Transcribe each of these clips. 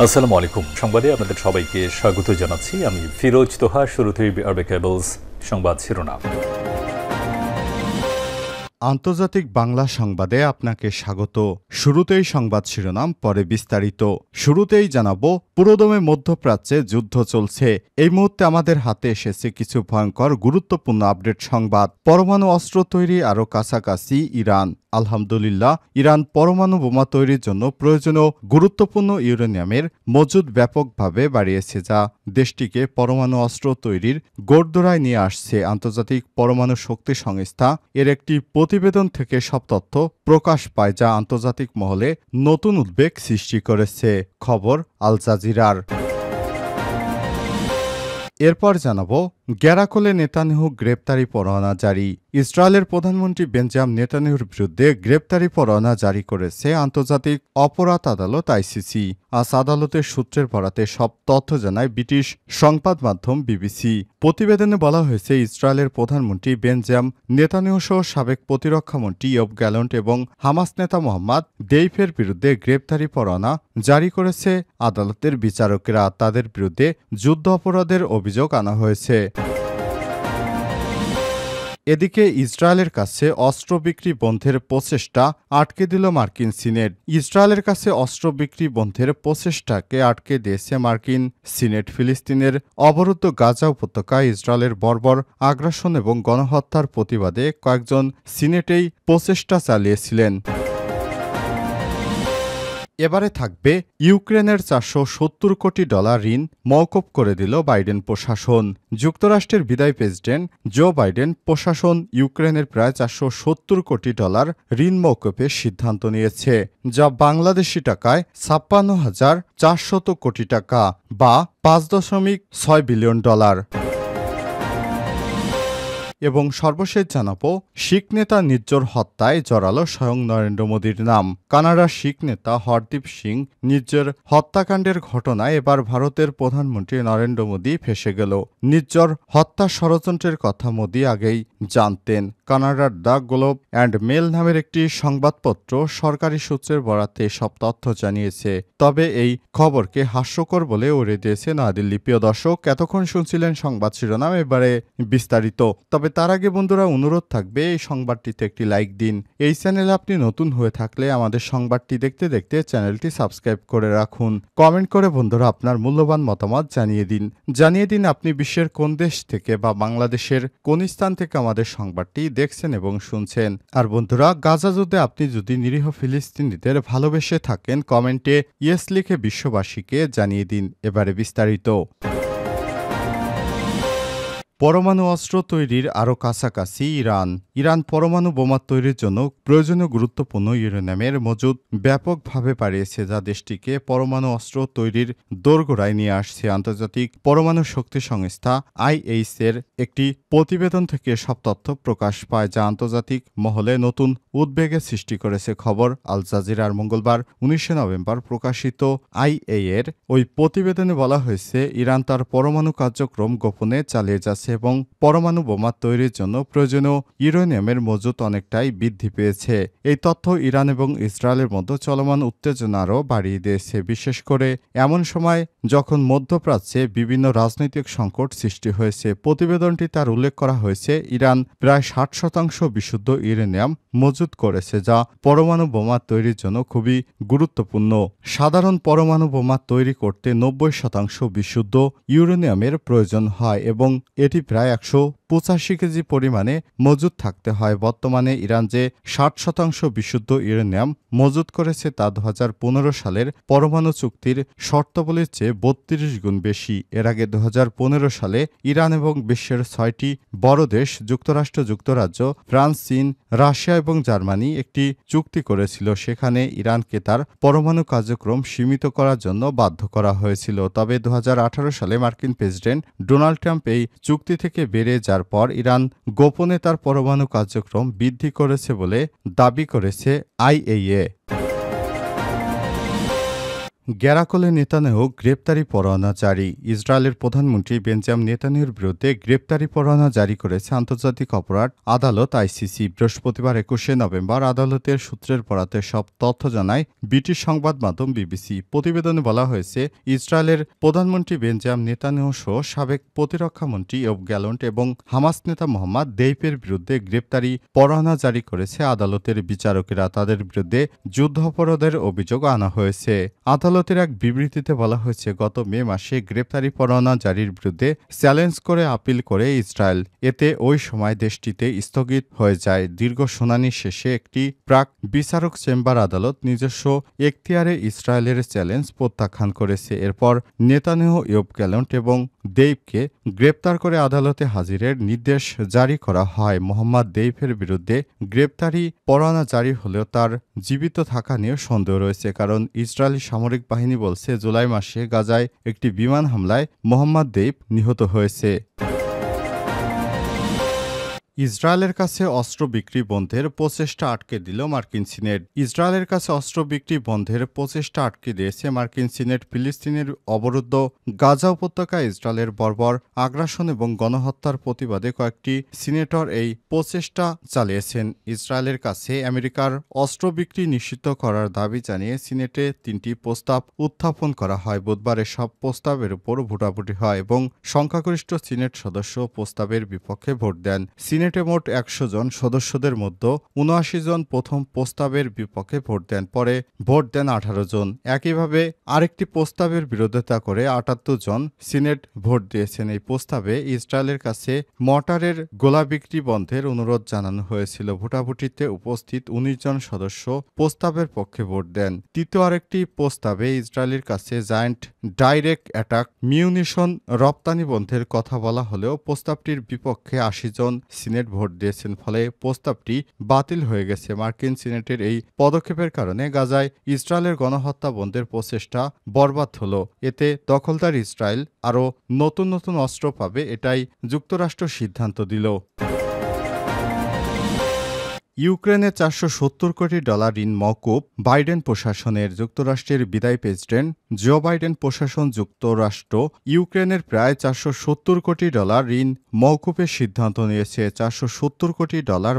আসসালামু আলাইকুম। সংবাদে আপনাদের সবাইকে স্বাগত জানাচ্ছি। আমি ফিরোজ তোহা। শুরুতেই আরবে কেবলস সংবাদ শিরোনাম। আন্তর্জাতিক বাংলা সংবাদে আপনাকে স্বাগত। শুরুতেই সংবাদ শিরোনাম, পরে বিস্তারিত। শুরুতেই জানাবো, পুরোদমে মধ্যপ্রাচ্যে যুদ্ধ চলছে। এই মুহূর্তে আমাদের হাতে এসেছে কিছু ভয়ঙ্কর গুরুত্বপূর্ণ আপডেট সংবাদ। পরমাণু অস্ত্র তৈরি আরও কাছাকাছি ইরান। আলহামদুলিল্লাহ, ইরান পরমাণু বোমা তৈরির জন্য প্রয়োজনীয় গুরুত্বপূর্ণ ইউরেনিয়ামের মজুদ ব্যাপকভাবে বাড়িয়েছে, যা দেশটিকে পরমাণু অস্ত্র তৈরির গোড়দোড়ায় নিয়ে আসছে। আন্তর্জাতিক পরমাণু শক্তি সংস্থা এর একটি প্রতিবেদন থেকে সব তথ্য প্রকাশ পায়, যা আন্তর্জাতিক মহলে নতুন উদ্বেগ সৃষ্টি করেছে। খবর আল জাজিরার। এরপর জানাবো, গ্যারাকলে নেতানিয়াহু গ্রেপ্তারি পরোয়ানা জারি। ইসরায়েলের প্রধানমন্ত্রী বেঞ্জামিন নেতানিয়াহুর বিরুদ্ধে গ্রেপ্তারি পরোয়ানা জারি করেছে আন্তর্জাতিক অপরাধ আদালত আইসিসি। আজ আদালতের সূত্রের বরাতে সব তথ্য জানায় ব্রিটিশ সংবাদ মাধ্যম বিবিসি। প্রতিবেদনে বলা হয়েছে, ইসরায়েলের প্রধানমন্ত্রী বেঞ্জামিন নেতানিয়াহু সহ সাবেক প্রতিরক্ষামন্ত্রী ইয়োব গ্যালন্ট এবং হামাস নেতা মোহাম্মদ দেইফের বিরুদ্ধে গ্রেপ্তারি পরোয়ানা জারি করেছে আদালতের বিচারকেরা। তাদের বিরুদ্ধে যুদ্ধ অপরাধের অভিযোগ আনা হয়েছে। এদিকে ইসরায়েলের কাছে অস্ত্র বিক্রি বন্ধের প্রচেষ্টা আটকে দিল মার্কিন সিনেট। ইসরায়েলের কাছে অস্ত্র বিক্রি বন্ধের প্রচেষ্টাকে আটকে দিয়েছে মার্কিন সিনেট। ফিলিস্তিনের অবরুদ্ধ গাজা উপত্যকায় ইসরায়েলের বর্বর আগ্রাসন এবং গণহত্যার প্রতিবাদে কয়েকজন সিনেটেই প্রচেষ্টা চালিয়েছিলেন। এবারে থাকবে, ইউক্রেনের $470 কোটি ঋণ মওকুফ করে দিল বাইডেন প্রশাসন। যুক্তরাষ্ট্রের বিদায়ী প্রেসিডেন্ট জো বাইডেন প্রশাসন ইউক্রেনের প্রায় $470 কোটি ঋণ মওকুফের সিদ্ধান্ত নিয়েছে, যা বাংলাদেশি টাকায় 56,400 কোটি টাকা বা $5.6 বিলিয়ন। এবং সর্বশেষ জানাবো, শিখ নেতা নির্জর হত্যায় জড়ালো স্বয়ং নরেন্দ্র মোদীর নাম। কানাডার শিখ নেতা হরদীপ সিং নির্জর হত্যাকাণ্ডের ঘটনায় এবার ভারতের প্রধানমন্ত্রী নরেন্দ্র মোদী ফেঁসে গেল। নির্জর হত্যা ষড়যন্ত্রের কথা মোদী আগেই জানতেন। কানাডার দ্য গ্লোব অ্যান্ড মেল নামের একটি সংবাদপত্র সরকারি সূত্রের বরাতে সব তথ্য জানিয়েছে। তবে এই খবরকে হাস্যকর বলে উড়িয়ে দিয়েছে নয়াদিল্লি। প্রিয় দর্শক, এতক্ষণ শুনছিলেন সংবাদ শিরোনাম, এবারে বিস্তারিত। তবে তার আগে বন্ধুরা, অনুরোধ থাকবে এই সংবাদটিতে একটি লাইক দিন। এই চ্যানেলে আপনি নতুন হয়ে থাকলে আমাদের সংবাদটি দেখতে দেখতে চ্যানেলটি সাবস্ক্রাইব করে রাখুন। কমেন্ট করে বন্ধুরা আপনার মূল্যবান মতামত জানিয়ে দিন আপনি বিশ্বের কোন দেশ থেকে বা বাংলাদেশের কোন স্থান থেকে আমাদের সংবাদটি দেখছেন এবং শুনছেন। আর বন্ধুরা, গাজা যুদ্ধে আপনি যদি নিরীহ ফিলিস্তিনিদের ভালোবেসে থাকেন, কমেন্টে ইয়েস লিখে বিশ্ববাসীকে জানিয়ে দিন। এবারে বিস্তারিত। পরমাণু অস্ত্র তৈরির আরও কাছাকাছি ইরান। ইরান পরমাণু বোমা তৈরির জন্য প্রয়োজনীয় গুরুত্বপূর্ণ ইউরেনিয়ামের মজুদ ব্যাপকভাবে বাড়িয়েছে, যা দেশটিকে পরমাণু অস্ত্র তৈরির দোরগোড়ায় নিয়ে আসছে। আন্তর্জাতিক পরমাণু শক্তি সংস্থা আইএইচ এর একটি প্রতিবেদন থেকে সব তথ্য প্রকাশ পায়, যা আন্তর্জাতিক মহলে নতুন উদ্বেগের সৃষ্টি করেছে। খবর আল জাজিরার মঙ্গলবার 19 নভেম্বর প্রকাশিত আইএইচ এর ওই প্রতিবেদনে বলা হয়েছে, ইরান তার পরমাণু কার্যক্রম গোপনে চালিয়ে যাচ্ছে এবং পরমাণু বোমা তৈরির জন্য প্রয়োজনীয় ইউরেনিয়ামের মজুত অনেকটাই বৃদ্ধি পেয়েছে। এই তথ্য ইরান এবং ইসরায়েলের মধ্যে চলমান উত্তেজনা আরও বাড়িয়ে দিয়েছে, বিশেষ করে এমন সময় যখন মধ্যপ্রাচ্যে বিভিন্ন রাজনৈতিক সংকট সৃষ্টি হয়েছে। প্রতিবেদনটি তার উল্লেখ করা হয়েছে, ইরান প্রায় 60% বিশুদ্ধ ইউরেনিয়াম মজুত করেছে, যা পরমাণু বোমা তৈরির জন্য খুবই গুরুত্বপূর্ণ। সাধারণ পরমাণু বোমা তৈরি করতে 90% বিশুদ্ধ ইউরেনিয়ামের প্রয়োজন হয় এবং এটি প্রায় 185 কেজি পরিমাণে মজুত থাকতে হয়। বর্তমানে ইরান যে 60% বিশুদ্ধ ইউরেনিয়াম মজুত করেছে তা 2015 সালের পরমাণু চুক্তির শর্তাবলীর চেয়ে 32 গুণ বেশি। এর আগে 2015 সালে ইরান এবং বিশ্বের 6টি বড় দেশ যুক্তরাষ্ট্র, যুক্তরাজ্য, ফ্রান্স, চীন, রাশিয়া এবং জার্মানি একটি চুক্তি করেছিল। সেখানে ইরানকে তার পরমাণু কার্যক্রম সীমিত করার জন্য বাধ্য করা হয়েছিল। তবে 2018 সালে মার্কিন প্রেসিডেন্ট ডোনাল্ড ট্রাম্প এই চুক্তি থেকে বেরিয়ে যাওয়ার পর ইরান গোপনে তার পরমাণু কার্যক্রম বৃদ্ধি করেছে বলে দাবি করেছে আইএইএ। গ্যারাকলে নেতানিয়াহু গ্রেপ্তারি পরোয়ানা জারি। ইসরায়েলের প্রধানমন্ত্রী বেঞ্জামিন নেতানিয়াহুর বিরুদ্ধে গ্রেপ্তারি পরোয়ানা জারি করেছে আন্তর্জাতিক অপরাধ আদালত আইসিসি। বৃহস্পতিবার ২১শে নভেম্বর আদালতের সূত্রের বরাতে সব তথ্য জানায় ব্রিটিশ সংবাদ মাধ্যম বিবিসি। প্রতিবেদনে বলা হয়েছে, ইসরায়েলের প্রধানমন্ত্রী বেঞ্জামিন নেতানিয়াহু সহ সাবেক প্রতিরক্ষামন্ত্রী ইয়োভ গ্যালন্ট এবং হামাস নেতা মোহাম্মদ দেইফের বিরুদ্ধে গ্রেপ্তারি পরোয়ানা জারি করেছে আদালতের বিচারকেরা। তাদের বিরুদ্ধে যুদ্ধাপরাধের অভিযোগ আনা হয়েছে। আদালতের এক বিবৃতিতে বলা হয়েছে, গত মে মাসে গ্রেপ্তারি পরোয়ানা জারির বিরুদ্ধে চ্যালেঞ্জ করে আপিল করে ইসরায়েল। এতে ওই সময় দেশটিতে স্থগিত হয়ে যায়। দীর্ঘ শুনানি শেষে একটি প্রাক বিচারক চেম্বার আদালত নিজস্ব এখতিয়ারে ইসরায়েলের চ্যালেঞ্জ প্রত্যাখ্যান করেছে। এরপর নেতানিয়াহু, ইয়োভ গ্যালন্ট এবং দেইফকে গ্রেপ্তার করে আদালতে হাজিরের নির্দেশ জারি করা হয়। মোহাম্মদ দেইফের বিরুদ্ধে গ্রেপ্তারি পরোয়ানা জারি হলেও তার জীবিত থাকা নিয়ে সন্দেহ রয়েছে, কারণ ইসরায়েলি সামরিক বাহিনী বলছে জুলাই মাসে গাজায় একটি বিমান হামলায় মোহাম্মদ দেইফ নিহত হয়েছে। ইসরায়েলের কাছে অস্ত্র বিক্রি বন্ধের প্রচেষ্টা আটকে দিল মার্কিন সিনেট। ইসরায়েলের কাছে অস্ত্র বিক্রি বন্ধের প্রচেষ্টা আটকে দিয়েছে মার্কিন সিনেট। ফিলিস্তিনের অবরুদ্ধ গাজা উপত্যকায় ইসরায়েলের বর্বর আগ্রাসন এবং গণহত্যার প্রতিবাদে কয়েকটি সিনেটর এই প্রচেষ্টা চালিয়েছেন। ইসরায়েলের কাছে আমেরিকার অস্ত্র বিক্রি নিষিদ্ধ করার দাবি জানিয়ে সিনেটে ৩টি প্রস্তাব উত্থাপন করা হয়। বুধবার এসব প্রস্তাবের উপর ভোটাভুটি হয় এবং সংখ্যাগরিষ্ঠ সিনেট সদস্য প্রস্তাবের বিপক্ষে ভোট দেন। সিনেটে মোট ১০০ জন সদস্যদের মধ্যে ৭৯ জন প্রথম প্রস্তাবের বিপক্ষে ভোট দেন, পরে ভোট দেন ১৮ জন। একইভাবে আরেকটি প্রস্তাবের বিরোধিতা করে ৭৮ জন সিনেট ভোট দিয়েছেন। এই প্রস্তাবে ইসরায়েলের কাছে মর্টারের গোলা বিক্রি বন্ধের অনুরোধ জানানো হয়েছিল। ভোটাভুটিতে উপস্থিত ১৯ জন সদস্য প্রস্তাবের পক্ষে ভোট দেন। তৃতীয় আরেকটি প্রস্তাবে ইসরায়েলের কাছে জায়ান্ট ডাইরেক্ট অ্যাটাক মিউনিশন রপ্তানি বন্ধের কথা বলা হলেও প্রস্তাবটির বিপক্ষে ৮০ জন সিনেট ভোট দিয়েছেন, ফলে প্রস্তাবটি বাতিল হয়ে গেছে। মার্কিন সিনেটের এই পদক্ষেপের কারণে গাজায় ইসরায়েলের গণহত্যা বন্ধের প্রচেষ্টা বরবাদ হল। এতে দখলদার ইসরায়েল আরও নতুন নতুন অস্ত্র পাবে, এটাই যুক্তরাষ্ট্র সিদ্ধান্ত দিল। ইউক্রেনে $৪৭০ কোটি ঋণ মওকুফ বাইডেন প্রশাসনের। যুক্তরাষ্ট্রের বিদায়ী প্রেসিডেন্ট জো বাইডেন প্রশাসন যুক্তরাষ্ট্র ইউক্রেনের প্রায় $৪৭০ কোটি ঋণ মওকুফের সিদ্ধান্ত নিয়েছে। $৪৭০ কোটি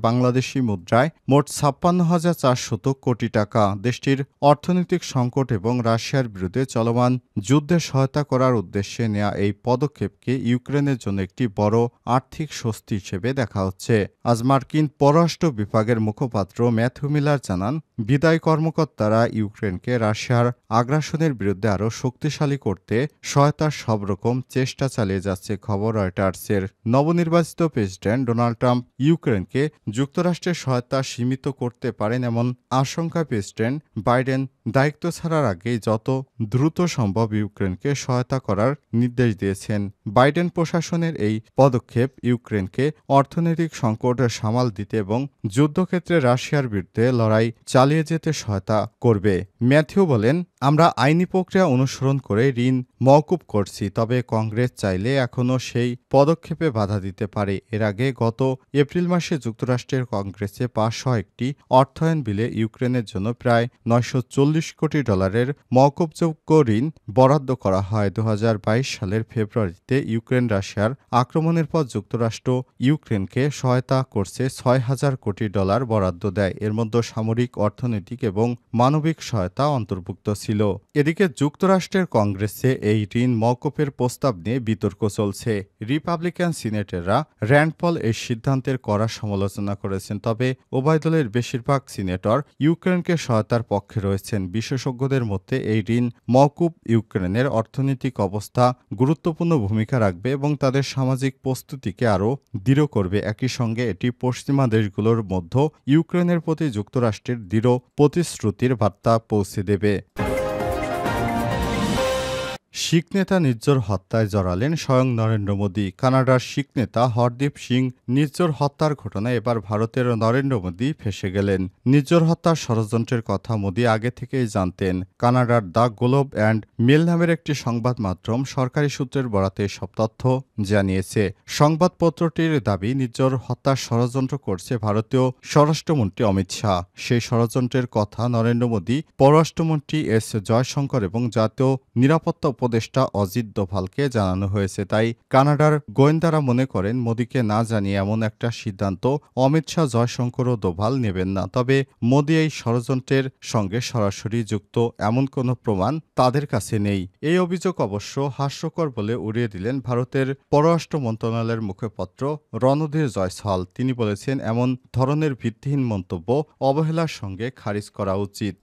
বাংলাদেশি মুদ্রায় মোট ৫৬,৪০০ কোটি টাকা। দেশটির অর্থনৈতিক সংকট এবং রাশিয়ার বিরুদ্ধে চলমান যুদ্ধে সহায়তা করার উদ্দেশ্যে নেওয়া এই পদক্ষেপকে ইউক্রেনের জন্য একটি বড় আর্থিক স্বস্তি হিসেবে দেখা হচ্ছে। আজ মার্কিন পররাষ্ট্র বিভাগের মুখপাত্র ম্যাথু মিলার জানান, বিদায়ী কর্মকর্তারা ইউক্রেনকে রাশিয়ার আগ্রাসনের বিরুদ্ধে আরও শক্তিশালী করতে সহায়তার সব রকম চেষ্টা চালিয়ে যাচ্ছে। খবর রয়টার্সের। নবনির্বাচিত প্রেসিডেন্ট ডোনাল্ড ট্রাম্প ইউক্রেনকে যুক্তরাষ্ট্রের সহায়তা সীমিত করতে পারেন এমন আশঙ্কায় প্রেসিডেন্ট বাইডেন দায়িত্ব ছাড়ার আগেই যত দ্রুত সম্ভব ইউক্রেনকে সহায়তা করার নির্দেশ দিয়েছেন। বাইডেন প্রশাসনের এই পদক্ষেপ ইউক্রেনকে অর্থনৈতিক সংকট সামাল দিতে এবং যুদ্ধক্ষেত্রে রাশিয়ার বিরুদ্ধে লড়াই চালিয়ে যেতে সহায়তা করবে। ম্যাথিউ বলেন, আমরা আইনি প্রক্রিয়া অনুসরণ করে ঋণ মওকুফ করছি, তবে কংগ্রেস চাইলে এখনও সেই পদক্ষেপে বাধা দিতে পারে। এর আগে গত এপ্রিল মাসে যুক্তরাষ্ট্রের কংগ্রেসে পাশ হওয়া একটি অর্থায়ন বিলে ইউক্রেনের জন্য প্রায় $৯৪০ কোটি মওকুফযোগ্য ঋণ বরাদ্দ করা হয়। ২০২২ সালের ফেব্রুয়ারিতে ইউক্রেন রাশিয়ার আক্রমণের পর যুক্তরাষ্ট্র ইউক্রেনকে সহায়তা করছে $৬,০০০ কোটি বরাদ্দ দেয়। এর মধ্যে সামরিক, অর্থনৈতিক এবং মানবিক সহায়তা অন্তর্ভুক্ত ছিল। এদিকে যুক্তরাষ্ট্রের কংগ্রেসে এই ঋণ মওকুফের প্রস্তাব নিয়ে বিতর্ক চলছে। রিপাবলিকান সিনেটররা র্যান্ড পল এই সিদ্ধান্তের কড়া সমালোচনা করেছেন, তবে উভয় দলের বেশিরভাগ সিনেটর ইউক্রেনকে সহায়তার পক্ষে রয়েছেন। বিশেষজ্ঞদের মধ্যে এই ঋণ মওকুফ ইউক্রেনের অর্থনৈতিক অবস্থা গুরুত্বপূর্ণ ভূমিকা রাখবে এবং তাদের সামাজিক প্রস্তুতিকে আরও দৃঢ় করবে। একই সঙ্গে এটি পশ্চিমা দেশগুলোর মধ্যে ইউক্রেনের প্রতি যুক্তরাষ্ট্রের দৃঢ় প্রতিশ্রুতির বার্তা পৌঁছে দেবে। শিখ নেতা নির্জর হত্যায় জড়ালেন স্বয়ং নরেন্দ্র মোদী। কানাডার শিখ নেতা হরদীপ সিং নির্জর হত্যার ঘটনায় এবার ভারতের নরেন্দ্র মোদী ফেঁসে গেলেন। নির্জর হত্যার ষড়যন্ত্রের কথা মোদী আগে থেকেই জানতেন। কানাডার দ্য গ্লোব অ্যান্ড মেল নামের একটি সংবাদ মাধ্যম সরকারি সূত্রের বরাতে সব তথ্য জানিয়েছে। সংবাদপত্রটির দাবি, নির্জর হত্যার ষড়যন্ত্র করছে ভারতীয় স্বরাষ্ট্রমন্ত্রী অমিত শাহ। সেই ষড়যন্ত্রের কথা নরেন্দ্র মোদী, পররাষ্ট্রমন্ত্রী এস জয়শঙ্কর এবং জাতীয় নিরাপত্তা উপদেষ্টা অজিত দোভালকে জানানো হয়েছে। তাই কানাডার গোয়েন্দারা মনে করেন, মোদীকে না জানিয়ে এমন একটা সিদ্ধান্ত অমিত শাহ, জয়শঙ্কর ও দোভাল নেবেন না। তবে মোদী এই ষড়যন্ত্রের সঙ্গে সরাসরি যুক্ত এমন কোনো প্রমাণ তাদের কাছে নেই। এই অভিযোগ অবশ্য হাস্যকর বলে উড়িয়ে দিলেন ভারতের পররাষ্ট্র মন্ত্রণালয়ের মুখপাত্র রণধীর জয়সওয়াল। তিনি বলেছেন, এমন ধরনের ভিত্তিহীন মন্তব্য অবহেলার সঙ্গে খারিজ করা উচিত।